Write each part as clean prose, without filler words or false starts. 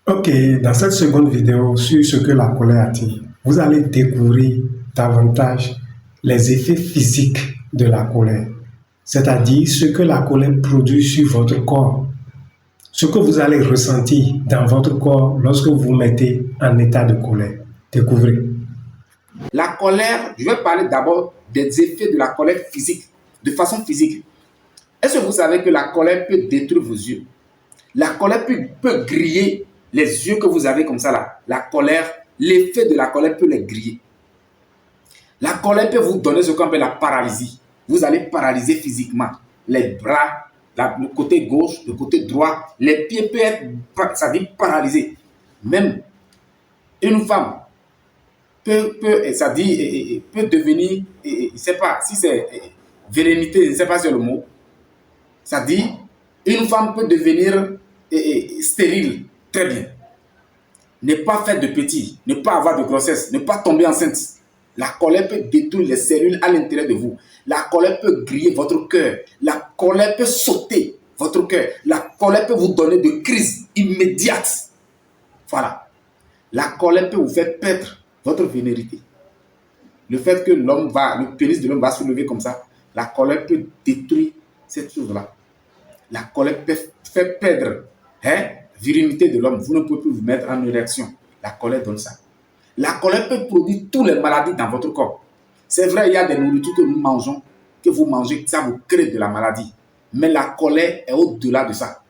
Ok, dans cette seconde vidéo sur ce que la colère attire, vous allez découvrir davantage les effets physiques de la colère, c'est-à-dire ce que la colère produit sur votre corps, ce que vous allez ressentir dans votre corps lorsque vous vous mettez en état de colère. Découvrez. La colère, je vais parler d'abord des effets de la colère physique, de façon physique. Est-ce que vous savez que la colère peut détruire vos yeux? La colère peut griller les yeux que vous avez comme ça là. La colère, l'effet de la colère peut les griller. La colère peut vous donner ce qu'on appelle la paralysie. Vous allez paralyser physiquement. Les bras, le côté gauche, le côté droit, les pieds peuvent être, ça dit paralysés. Même une femme peut devenir, je ne sais pas si c'est vénénité, je ne sais pas si c'est le mot. Ça dit, une femme peut devenir stérile, très bien. Ne pas faire de petits, ne pas avoir de grossesse, ne pas tomber enceinte. La colère peut détruire les cellules à l'intérieur de vous. La colère peut griller votre cœur. La colère peut sauter votre cœur. La colère peut vous donner de crises immédiates. Voilà. La colère peut vous faire perdre votre vénérité. Le fait que le pénis de l'homme va se lever comme ça, la colère peut détruire cette chose-là. La colère peut faire perdre virilité de l'homme. Vous ne pouvez plus vous mettre en érection. La colère donne ça. La colère peut produire toutes les maladies dans votre corps. C'est vrai, il y a des nourritures que nous mangeons, que vous mangez, ça vous crée de la maladie. Mais la colère est au-delà de ça.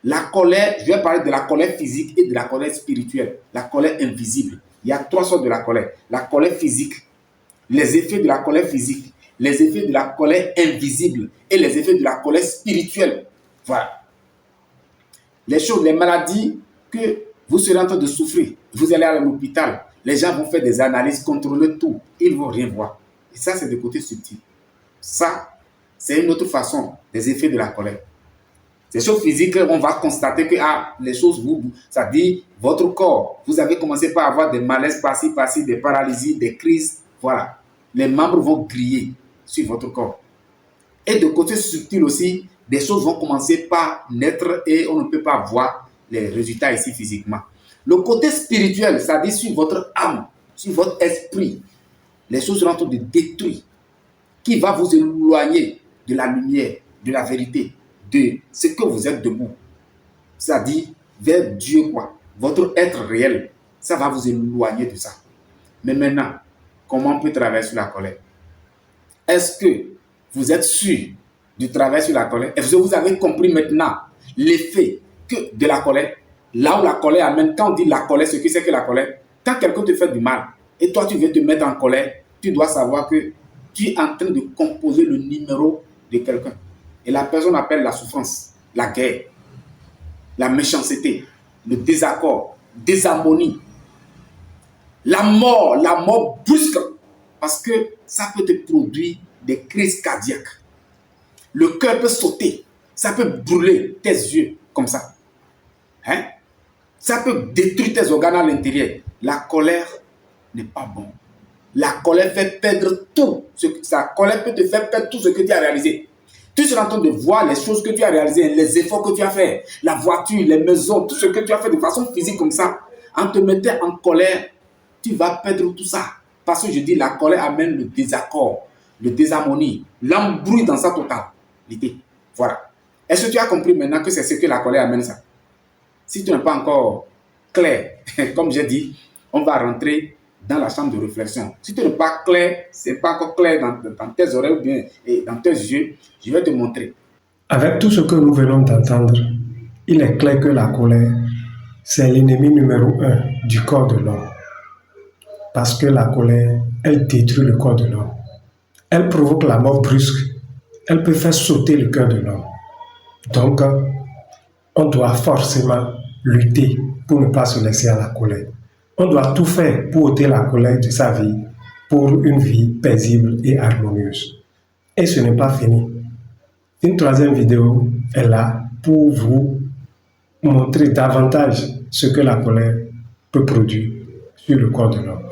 La colère, je vais parler de la colère physique et de la colère spirituelle. La colère invisible. Il y a trois sortes de la colère. La colère physique, les effets de la colère physique, les effets de la colère invisible et les effets de la colère spirituelle. Voilà. Les choses, les maladies que vous serez en train de souffrir, vous allez à l'hôpital, les gens vont faire des analyses, contrôler tout, ils ne vont rien voir. Et ça, c'est de côté subtil. Ça, c'est une autre façon des effets de la colère. Ces choses physiques, on va constater que les choses, ça dit, votre corps, vous avez commencé par avoir des malaises par-ci, des paralysies, des crises, voilà. Les membres vont griller sur votre corps. Et de côté subtil aussi, des choses vont commencer par naître et on ne peut pas voir les résultats ici physiquement. Le côté spirituel, ça dit sur votre âme, sur votre esprit, les choses sont en train de détruire, qui va vous éloigner de la lumière, de la vérité, de ce que vous êtes debout. Ça dit vers Dieu quoi, votre être réel, ça va vous éloigner de ça. Mais maintenant, comment on peut travailler sur la colère? Est-ce que vous êtes sûr du travail sur la colère? Est-ce que vous avez compris maintenant l'effet de la colère? Là où la colère amène, quand on dit la colère, ce que c'est que la colère, quand quelqu'un te fait du mal et toi tu veux te mettre en colère, tu dois savoir que tu es en train de composer le numéro de quelqu'un. Et la personne appelle la souffrance, la guerre, la méchanceté, le désaccord, désharmonie, la mort brusque. Parce que ça peut te produire des crises cardiaques. Le cœur peut sauter. Ça peut brûler tes yeux comme ça. Ça peut détruire tes organes à l'intérieur. La colère n'est pas bon. La colère fait perdre tout. La colère peut te faire perdre tout ce que tu as réalisé. Tu seras en train de voir les choses que tu as réalisées, les efforts que tu as fait, la voiture, les maisons, tout ce que tu as fait de façon physique comme ça. En te mettant en colère, tu vas perdre tout ça. Parce que je dis, la colère amène le désaccord, le désharmonie, l'embrouille dans sa totalité. Voilà. Est-ce que tu as compris maintenant que c'est ce que la colère amène ça? Si tu n'es pas encore clair, comme j'ai dit, on va rentrer dans la chambre de réflexion. Si tu n'es pas clair, ce n'est pas encore clair dans tes oreilles ou bien dans tes yeux, je vais te montrer. Avec tout ce que nous venons d'entendre, il est clair que la colère, c'est l'ennemi numéro 1 du corps de l'homme. Parce que la colère, elle détruit le corps de l'homme. Elle provoque la mort brusque. Elle peut faire sauter le cœur de l'homme. Donc, on doit forcément lutter pour ne pas se laisser à la colère. On doit tout faire pour ôter la colère de sa vie pour une vie paisible et harmonieuse. Et ce n'est pas fini. Une troisième vidéo est là pour vous montrer davantage ce que la colère peut produire sur le corps de l'homme.